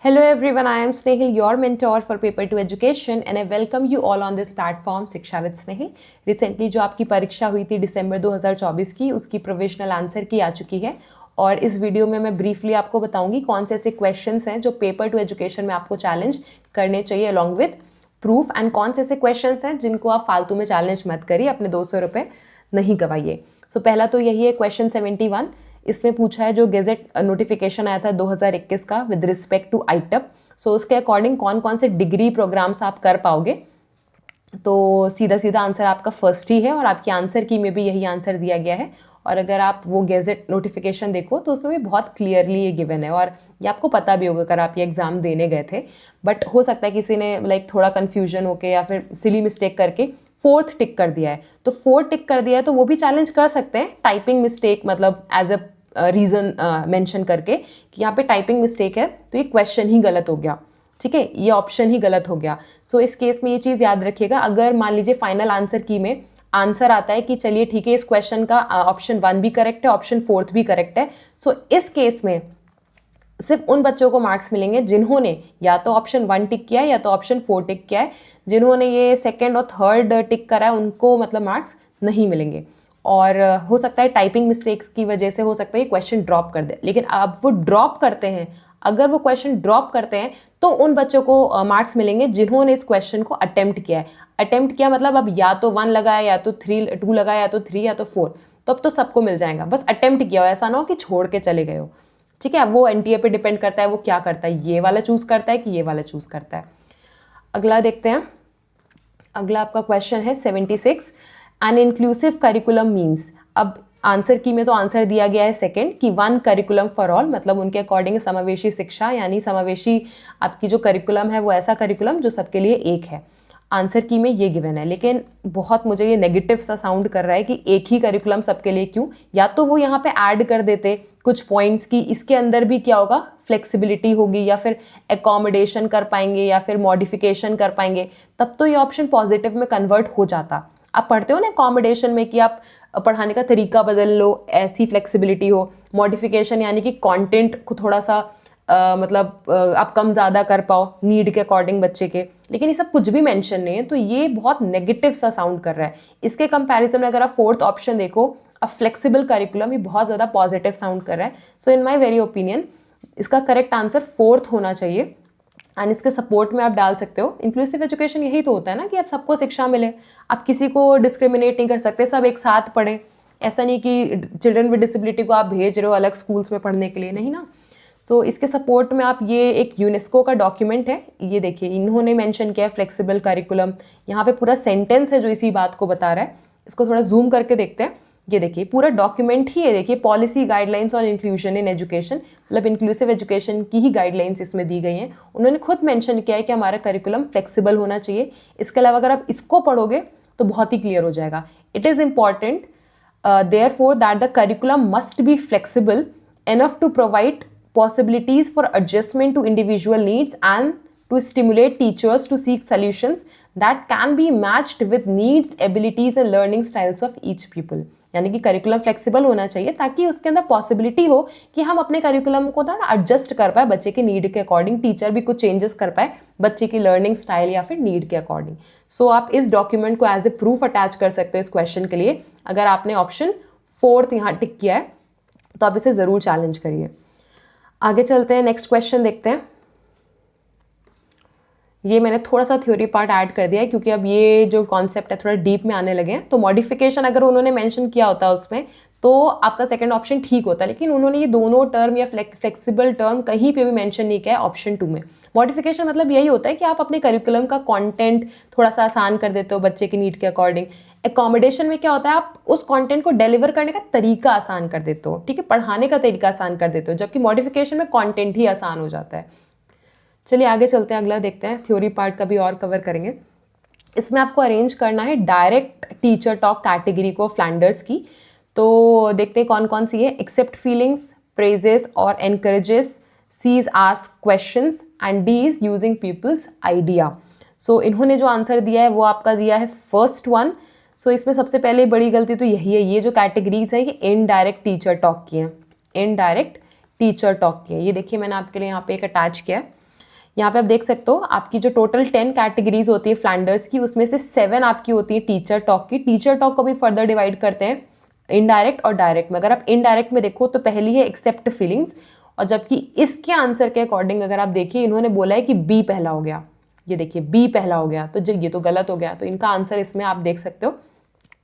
Hello everyone, I am Snehal, your mentor for Paper 2 Education and I welcome you all on this platform शिक्षा with Snehil. Recently जो आपकी परीक्षा हुई थी दिसंबर 2024 की, उसकी प्रोविजनल आंसर की आ चुकी है और इस वीडियो में मैं ब्रीफली आपको बताऊंगी कौन से ऐसे क्वेश्चंस हैं जो पेपर 2 एजुकेशन में आपको चैलेंज करने चाहिए अलॉन्ग विद प्रूफ एंड कौन से ऐसे क्वेश्चंस हैं जिनको आप फालतू में चैलेंज मत करिए, अपने 200 रुपये नहीं गवाइए। सो पहला तो यही है क्वेश्चन 71। इसमें पूछा है जो गेजेट नोटिफिकेशन आया था 2021 का विद रिस्पेक्ट टू आईटअप, सो उसके अकॉर्डिंग कौन कौन से डिग्री प्रोग्राम्स आप कर पाओगे। तो सीधा सीधा आंसर आपका फर्स्ट ही है और आपकी आंसर की में भी यही आंसर दिया गया है। और अगर आप वो गेजेट नोटिफिकेशन देखो तो उसमें भी बहुत क्लियरली ये गिवन है और ये आपको पता भी होगा अगर आप ये एग्ज़ाम देने गए थे। बट हो सकता है किसी ने थोड़ा कन्फ्यूजन होके या फिर सिली मिस्टेक करके फोर्थ टिक कर दिया है, तो फोर्थ टिक कर दिया है तो वो भी चैलेंज कर सकते हैं टाइपिंग मिस्टेक, मतलब एज अ रीज़न मेंशन करके कि यहाँ पे टाइपिंग मिस्टेक है तो ये क्वेश्चन ही गलत हो गया, ठीक है, ये ऑप्शन ही गलत हो गया। सो इस केस में ये चीज़ याद रखिएगा। अगर मान लीजिए फाइनल आंसर की में आंसर आता है कि चलिए ठीक है इस क्वेश्चन का ऑप्शन 1 भी करेक्ट है, ऑप्शन 4 भी करेक्ट है, सो इस केस में सिर्फ उन बच्चों को मार्क्स मिलेंगे जिन्होंने या तो ऑप्शन 1 टिक किया है या तो ऑप्शन 4 टिक किया है। जिन्होंने ये सेकेंड और थर्ड टिक करा है उनको मार्क्स नहीं मिलेंगे। और हो सकता है टाइपिंग मिस्टेक्स की वजह से हो सकता है ये क्वेश्चन ड्रॉप कर दे, लेकिन अब वो ड्रॉप करते हैं, अगर वो क्वेश्चन ड्रॉप करते हैं तो उन बच्चों को मार्क्स मिलेंगे जिन्होंने इस क्वेश्चन को अटेम्प्ट किया है। अटेम्प्ट किया मतलब अब या तो 1 लगाया या तो 2 लगाया या तो 3 या तो 4, तो अब तो सबको मिल जाएगा। बस अटेम्प्ट किया हो, ऐसा ना हो कि छोड़ के चले गए हो, ठीक है। वो एनटीए पे डिपेंड करता है वो क्या करता है, ये वाला चूज करता है कि ये वाला चूज करता है। अगला देखते हैं। अगला आपका क्वेश्चन है 76। An inclusive curriculum means. अब आंसर की में तो आंसर दिया गया है सेकंड कि 1 करिकुलम फॉर ऑल, मतलब उनके अकॉर्डिंग समावेशी शिक्षा यानी समावेशी आपकी जो करिकुलम है वो ऐसा करिकुलम जो सबके लिए एक है। आंसर की में ये गिवन है, लेकिन बहुत मुझे ये नेगेटिव सा साउंड कर रहा है कि एक ही करिकुलम सबके लिए क्यों। या तो वो यहाँ पे ऐड कर देते कुछ पॉइंट्स की इसके अंदर भी क्या होगा, फ्लेक्सिबिलिटी होगी या फिर एकोमोडेशन कर पाएंगे या फिर मॉडिफिकेशन कर पाएंगे, तब तो ये ऑप्शन पॉजिटिव में कन्वर्ट हो जाता। आप पढ़ते हो ना अकोमोडेशन में कि आप पढ़ाने का तरीका बदल लो, ऐसी फ्लेक्सिबिलिटी हो। मॉडिफिकेशन यानी कि कंटेंट को थोड़ा सा आप कम ज़्यादा कर पाओ नीड के अकॉर्डिंग बच्चे के, लेकिन ये सब कुछ भी मेंशन नहीं है, तो ये बहुत नेगेटिव सा साउंड कर रहा है। इसके कंपैरिजन में अगर आप फोर्थ ऑप्शन देखो, अ फ्लेक्सिबल करिकुलम, ये बहुत ज़्यादा पॉजिटिव साउंड कर रहा है। सो इन माई वेरी ओपिनियन इसका करेक्ट आंसर फोर्थ होना चाहिए। एंड इसके सपोर्ट में आप डाल सकते हो इंक्लूसिव एजुकेशन, यही तो होता है ना कि आप सबको शिक्षा मिले, आप किसी को डिस्क्रिमिनेट नहीं कर सकते, सब एक साथ पढ़े। ऐसा नहीं कि चिल्ड्रन विद डिसेबिलिटी को आप भेज रहे हो अलग स्कूल्स में पढ़ने के लिए, नहीं ना। सो इसके सपोर्ट में आप ये एक यूनेस्को का डॉक्यूमेंट है, ये देखिए इन्होंने मेंशन किया है फ्लेक्सिबल करिकुलम। यहाँ पे पूरा सेंटेंस है जो इसी बात को बता रहा है। इसको थोड़ा जूम करके देखते हैं। ये देखिए पूरा डॉक्यूमेंट ही है, देखिए policy guidelines on inclusion in education, मतलब इंक्लूसिव एजुकेशन की ही गाइडलाइंस इसमें दी गई हैं। उन्होंने खुद मेंशन किया है कि हमारा करिकुलम फ्लेक्सिबल होना चाहिए। इसके अलावा अगर आप इसको पढ़ोगे तो बहुत ही क्लियर हो जाएगा। It is important therefore that the curriculum must be flexible enough to provide possibilities for adjustment to individual needs and to stimulate teachers to seek solutions that can be matched with needs, abilities and learning styles of each people। यानी कि curriculum flexible होना चाहिए ताकि उसके अंदर possibility हो कि हम अपने करिकुलम को ना एडजस्ट कर पाए बच्चे की नीड के अकॉर्डिंग, टीचर भी कुछ चेंजेस कर पाए बच्चे की लर्निंग स्टाइल या फिर नीड के अकॉर्डिंग। सो आप इस डॉक्यूमेंट को एज ए प्रूफ अटैच कर सकते हो इस क्वेश्चन के लिए। अगर आपने ऑप्शन 4 यहाँ टिक किया है तो आप इसे ज़रूर चैलेंज करिए। आगे चलते हैं, नेक्स्ट क्वेश्चन देखते हैं। ये मैंने थोड़ा सा थ्योरी पार्ट ऐड कर दिया है क्योंकि अब ये जो कॉन्सेप्ट है थोड़ा डीप में आने लगे हैं। तो मॉडिफिकेशन अगर उन्होंने मेंशन किया होता उसमें तो आपका सेकंड ऑप्शन ठीक होता, लेकिन उन्होंने ये दोनों टर्म या फ्लेक्सिबल टर्म कहीं पे भी मेंशन नहीं किया है ऑप्शन 2 में। मॉडिफिकेशन मतलब यही होता है कि आप अपने करिकुलम का कंटेंट थोड़ा सा आसान कर देते हो बच्चे की नीड के अकॉर्डिंग। एकोमोडेशन में क्या होता है, आप उस कंटेंट को डिलीवर करने का तरीका आसान कर देते हो, ठीक है, पढ़ाने का तरीका आसान कर देते हो, जबकि मॉडिफिकेशन में कंटेंट ही आसान हो जाता है। चलिए आगे चलते हैं, अगला देखते हैं। थ्योरी पार्ट का भी और कवर करेंगे। इसमें आपको अरेंज करना है डायरेक्ट टीचर टॉक कैटेगरी को फ्लैंडर्स की। तो देखते हैं कौन कौन सी है। एक्सेप्ट फीलिंग्स, प्रेजेस और encourages, C is ask questions and D is using people's idea. So इन्होंने जो आंसर दिया है वो आपका दिया है फर्स्ट वन। सो इसमें सबसे पहले बड़ी गलती तो यही है, ये जो कैटेगरीज है ये इनडायरेक्ट टीचर टॉक की हैं, इनडायरेक्ट टीचर टॉक की है। ये देखिए मैंने आपके लिए यहाँ पे एक अटैच किया है। यहाँ पे आप देख सकते हो आपकी जो टोटल 10 कैटेगरीज होती है फ्लैंडर्स की, उसमें से 7 आपकी होती है टीचर टॉक की। टीचर टॉक को भी फर्दर डिवाइड करते हैं इनडायरेक्ट और डायरेक्ट में। अगर आप इनडायरेक्ट में देखो तो पहली है एक्सेप्ट फीलिंग्स, और जबकि इसके आंसर के अकॉर्डिंग अगर आप देखिए इन्होंने बोला है कि बी पहला हो गया। ये देखिए बी पहला हो गया, तो ये तो गलत हो गया। तो इनका आंसर इसमें आप देख सकते हो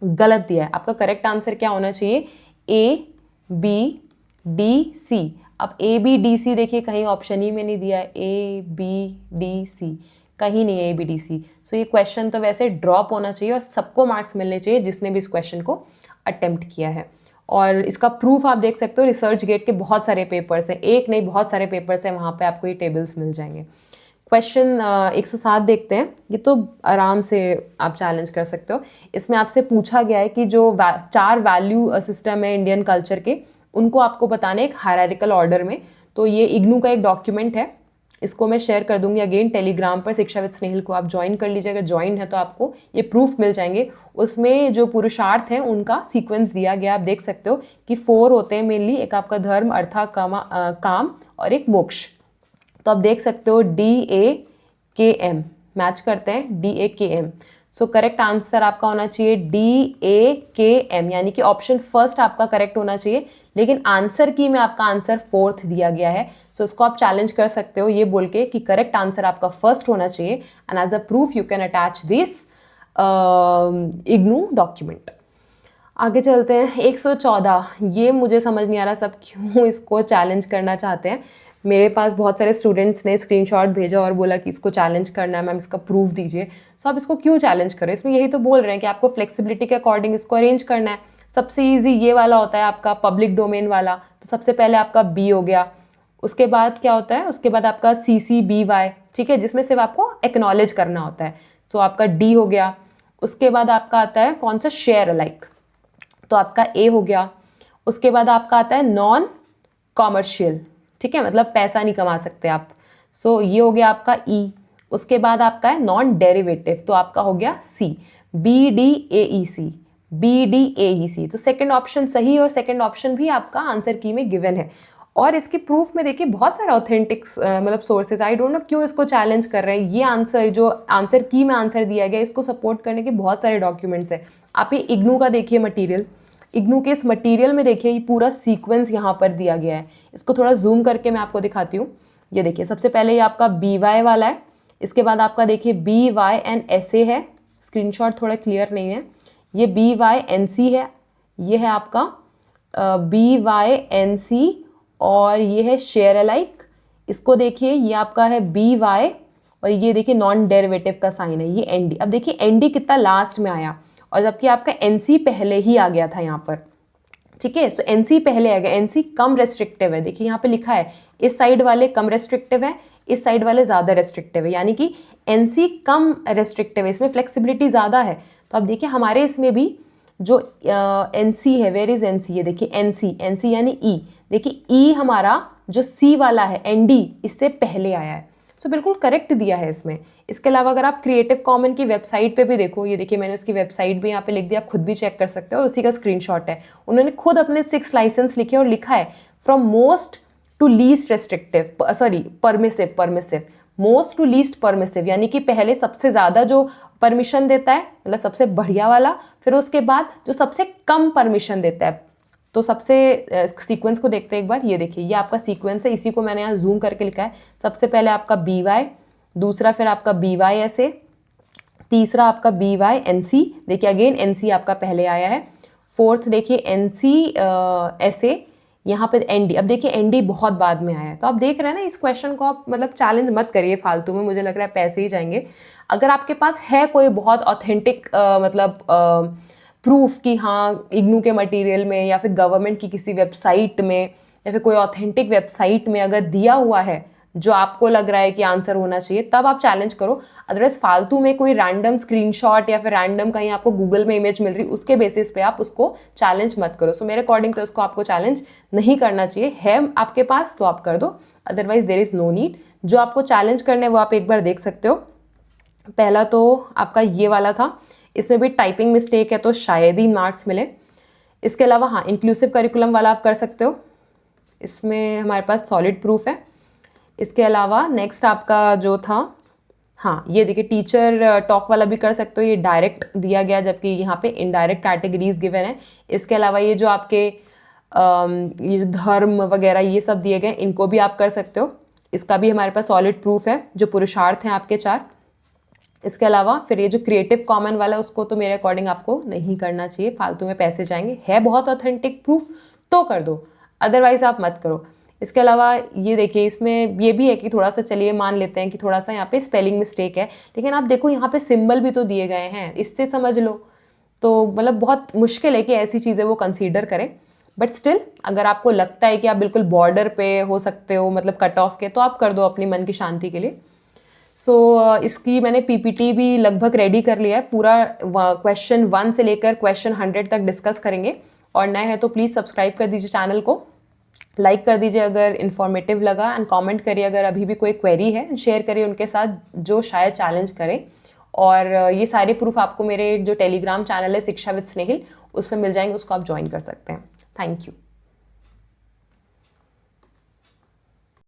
गलत दिया है। आपका करेक्ट आंसर क्या होना चाहिए? A B D C. अब ए बी डी सी देखिए कहीं ऑप्शन ही में नहीं दिया है, ए बी डी सी कहीं नहीं है ए बी डी सी। सो ये क्वेश्चन तो वैसे ड्रॉप होना चाहिए और सबको मार्क्स मिलने चाहिए जिसने भी इस क्वेश्चन को अटेम्प्ट किया है। और इसका प्रूफ आप देख सकते हो रिसर्च गेट के बहुत सारे पेपर्स हैं, एक नहीं बहुत सारे पेपर्स हैं, वहाँ पे आपको ये टेबल्स मिल जाएंगे। क्वेश्चन 107 देखते हैं। ये तो आराम से आप चैलेंज कर सकते हो। इसमें आपसे पूछा गया है कि जो 4 वैल्यू सिस्टम है इंडियन कल्चर के, उनको आपको बताने एक हायरार्किकल ऑर्डर में। तो ये इग्नू का एक डॉक्यूमेंट है, इसको मैं शेयर कर दूंगी अगेन टेलीग्राम पर। शिक्षा विद स्नेहिल को आप ज्वाइन कर लीजिए, अगर ज्वाइन है तो आपको ये प्रूफ मिल जाएंगे। उसमें जो पुरुषार्थ हैं उनका सीक्वेंस दिया गया, आप देख सकते हो कि 4 होते हैं मेनली। एक आपका धर्म, अर्थ, काम और एक मोक्ष। तो आप देख सकते हो DAKM मैच करते हैं, DAKM। सो करेक्ट आंसर आपका होना चाहिए DAKM, यानी कि ऑप्शन फर्स्ट आपका करेक्ट होना चाहिए। लेकिन आंसर की में आपका आंसर 4th दिया गया है। सो इसको आप चैलेंज कर सकते हो ये बोल के कि करेक्ट आंसर आपका फर्स्ट होना चाहिए, and as a proof you can attach this IGNOU document. आगे चलते हैं 114। ये मुझे समझ नहीं आ रहा सब क्यों इसको चैलेंज करना चाहते हैं। मेरे पास बहुत सारे स्टूडेंट्स ने स्क्रीनशॉट भेजा और बोला कि इसको चैलेंज करना है मैम, इसका प्रूफ दीजिए। सो आप इसको क्यों चैलेंज करें? इसमें यही तो बोल रहे हैं कि आपको फ्लेक्सिबिलिटी के अकॉर्डिंग इसको अरेंज करना है। सबसे ईजी ये वाला होता है आपका पब्लिक डोमेन वाला। तो सबसे पहले आपका बी हो गया, उसके बाद क्या होता है, उसके बाद आपका CCBY, ठीक है, जिसमें सिर्फ आपको एक्नॉलेज करना होता है। सो आपका डी हो गया। उसके बाद आपका आता है कौन सा, शेयर अलाइक, तो आपका ए हो गया। उसके बाद आपका आता है नॉन कॉमर्शियल, ठीक है, मतलब पैसा नहीं कमा सकते आप। सो ये हो गया आपका ई। उसके बाद आपका है नॉन डेरिवेटिव, तो आपका हो गया सी, BDAEC, BDAEC। तो सेकंड ऑप्शन सही है और सेकंड ऑप्शन भी आपका आंसर की में गिवन है। और इसके प्रूफ में देखिए बहुत सारे ऑथेंटिक मतलब सोर्सेज, आई डोंट नो क्यों इसको चैलेंज कर रहे हैं। ये आंसर जो आंसर की में आंसर दिया गया, इसको सपोर्ट करने के बहुत सारे डॉक्यूमेंट्स हैं। आप ये इग्नू का देखिए मटीरियल, इग्नू के इस मटीरियल में देखिए ये पूरा सीक्वेंस यहाँ पर दिया गया है। इसको थोड़ा जूम करके मैं आपको दिखाती हूँ। ये देखिए सबसे पहले ये आपका BY वाला है, इसके बाद आपका देखिए BYNSA है, स्क्रीनशॉट थोड़ा क्लियर नहीं है। ये BYNC है, ये है आपका BYNC, और ये है शेयर अलाइक। इसको देखिए ये आपका है BY, और ये देखिए नॉन डेरिवेटिव का साइन है, ये ND। अब देखिए ND कितना लास्ट में आया, और जबकि आपका NC पहले ही आ गया था यहाँ पर, ठीक है। सो NC पहले आ गया, NC कम रेस्ट्रिक्टिव है। देखिए यहाँ पे लिखा है इस साइड वाले कम रेस्ट्रिक्टिव है, इस साइड वाले ज़्यादा रेस्ट्रिक्टिव है, यानी कि NC कम रेस्ट्रिक्टिव है, इसमें फ्लेक्सिबिलिटी ज़्यादा है। तो अब देखिए हमारे इसमें भी जो NC है, वेयर इज NC, ये देखिए NC यानी E। देखिए E हमारा जो C वाला है ND, इससे पहले आया है। सो बिल्कुल करेक्ट दिया है इसमें। इसके अलावा अगर आप क्रिएटिव कॉमन की वेबसाइट पे भी देखो, ये देखिए मैंने उसकी वेबसाइट भी यहाँ पे लिख दिया, आप खुद भी चेक कर सकते हो, और उसी का स्क्रीनशॉट है। उन्होंने खुद अपने 6 लाइसेंस लिखे और लिखा है from most to least restrictive, sorry permissive, most to least permissive, यानी कि पहले सबसे ज़्यादा जो परमिशन देता है, मतलब सबसे बढ़िया वाला, फिर उसके बाद जो सबसे कम परमिशन देता है। तो सबसे सीक्वेंस को देखते हैं एक बार। ये देखिए ये आपका सीक्वेंस है, इसी को मैंने यहाँ जूम करके लिखा है। सबसे पहले आपका BY, दूसरा फिर आपका BYSA, तीसरा आपका BYNC, देखिए अगेन NC आपका पहले आया है। फोर्थ देखिए NCSA, यहाँ पे ND। अब देखिए ND बहुत बाद में आया है। तो आप देख रहे हैं ना, इस क्वेश्चन को आप मतलब चैलेंज मत करिए फालतू में, मुझे लग रहा है पैसे ही जाएंगे। अगर आपके पास है कोई बहुत ऑथेंटिक मतलब प्रूफ कि हाँ इग्नू के मटेरियल में या फिर गवर्नमेंट की किसी वेबसाइट में या फिर कोई ऑथेंटिक वेबसाइट में अगर दिया हुआ है जो आपको लग रहा है कि आंसर होना चाहिए, तब आप चैलेंज करो। अदरवाइज फालतू में कोई रैंडम स्क्रीनशॉट या फिर रैंडम कहीं आपको गूगल में इमेज मिल रही, उसके बेसिस पे आप उसको चैलेंज मत करो। सो मेरे अकॉर्डिंग तो इसको आपको चैलेंज नहीं करना चाहिए। है आपके पास तो आप कर दो, otherwise there is no need. जो आपको चैलेंज करना है वो आप एक बार देख सकते हो। पहला तो आपका ये वाला था, इसमें भी टाइपिंग मिस्टेक है तो शायद ही मार्क्स मिले। इसके अलावा हाँ इंक्लूसिव करिकुलम वाला आप कर सकते हो, इसमें हमारे पास सॉलिड प्रूफ है। इसके अलावा नेक्स्ट आपका जो था, हाँ ये देखिए टीचर टॉक वाला भी कर सकते हो, ये डायरेक्ट दिया गया जबकि यहाँ पे इनडायरेक्ट कैटेगरीज गिवन है। इसके अलावा ये जो आपके ये जो धर्म वगैरह ये सब दिए गए इनको भी आप कर सकते हो। इसका भी हमारे पास सॉलिड प्रूफ है, जो पुरुषार्थ हैं आपके 4। इसके अलावा फिर ये जो क्रिएटिव कॉमन वाला है उसको तो मेरे अकॉर्डिंग आपको नहीं करना चाहिए, फालतू में पैसे जाएंगे। है बहुत ऑथेंटिक प्रूफ तो कर दो, अदरवाइज आप मत करो। इसके अलावा ये देखिए इसमें ये भी है कि थोड़ा सा चलिए मान लेते हैं कि थोड़ा सा यहाँ पे स्पेलिंग मिस्टेक है, लेकिन आप देखो यहाँ पे सिंबल भी तो दिए गए हैं, इससे समझ लो। तो मतलब बहुत मुश्किल है कि ऐसी चीज़ें वो कंसीडर करें। बट स्टिल अगर आपको लगता है कि आप बिल्कुल बॉर्डर पे हो सकते हो मतलब कट ऑफ के, तो आप कर दो अपनी मन की शांति के लिए। इसकी मैंने पीपीटी भी लगभग रेडी कर लिया है, पूरा क्वेश्चन 1 से लेकर क्वेश्चन 100 तक डिस्कस करेंगे। और नए हैं तो प्लीज़ सब्सक्राइब कर दीजिए चैनल को, लाइक कर दीजिए अगर इन्फॉर्मेटिव लगा, एंड कमेंट करिए अगर अभी भी कोई क्वेरी है, शेयर करिए उनके साथ जो शायद चैलेंज करें। और ये सारे प्रूफ आपको मेरे जो टेलीग्राम चैनल है शिक्षा विद स्नेहिल, उसमें मिल जाएंगे, उसको आप ज्वाइन कर सकते हैं। Thank you.